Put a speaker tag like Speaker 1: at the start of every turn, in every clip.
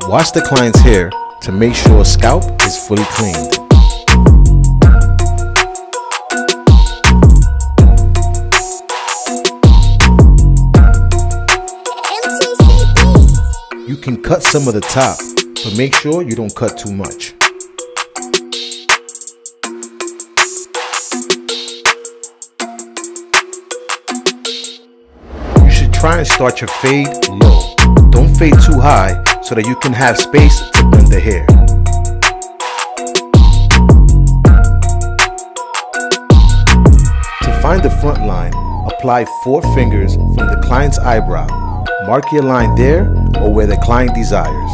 Speaker 1: Wash the client's hair to make sure scalp is fully cleaned. You can cut some of the top, but make sure you don't cut too much. You should try and start your fade low. Don't fade too high so that you can have space to blend the hair. To find the front line, apply 4 fingers from the client's eyebrow. Mark your line there or where the client desires.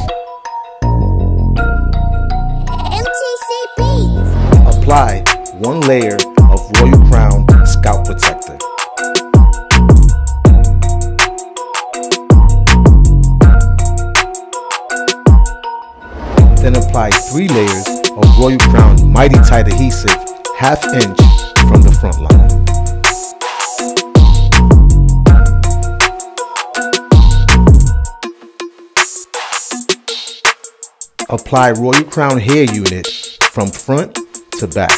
Speaker 1: Apply 1 layer of Royal Crown Scalp Protector. Then apply 3 layers of Royal Crown Mighty Tight Adhesive, 1/2 inch from the front line. Apply Royal Crown Hair Unit from front to back.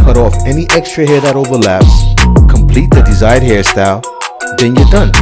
Speaker 1: Cut off any extra hair that overlaps, complete the desired hairstyle, then you're done.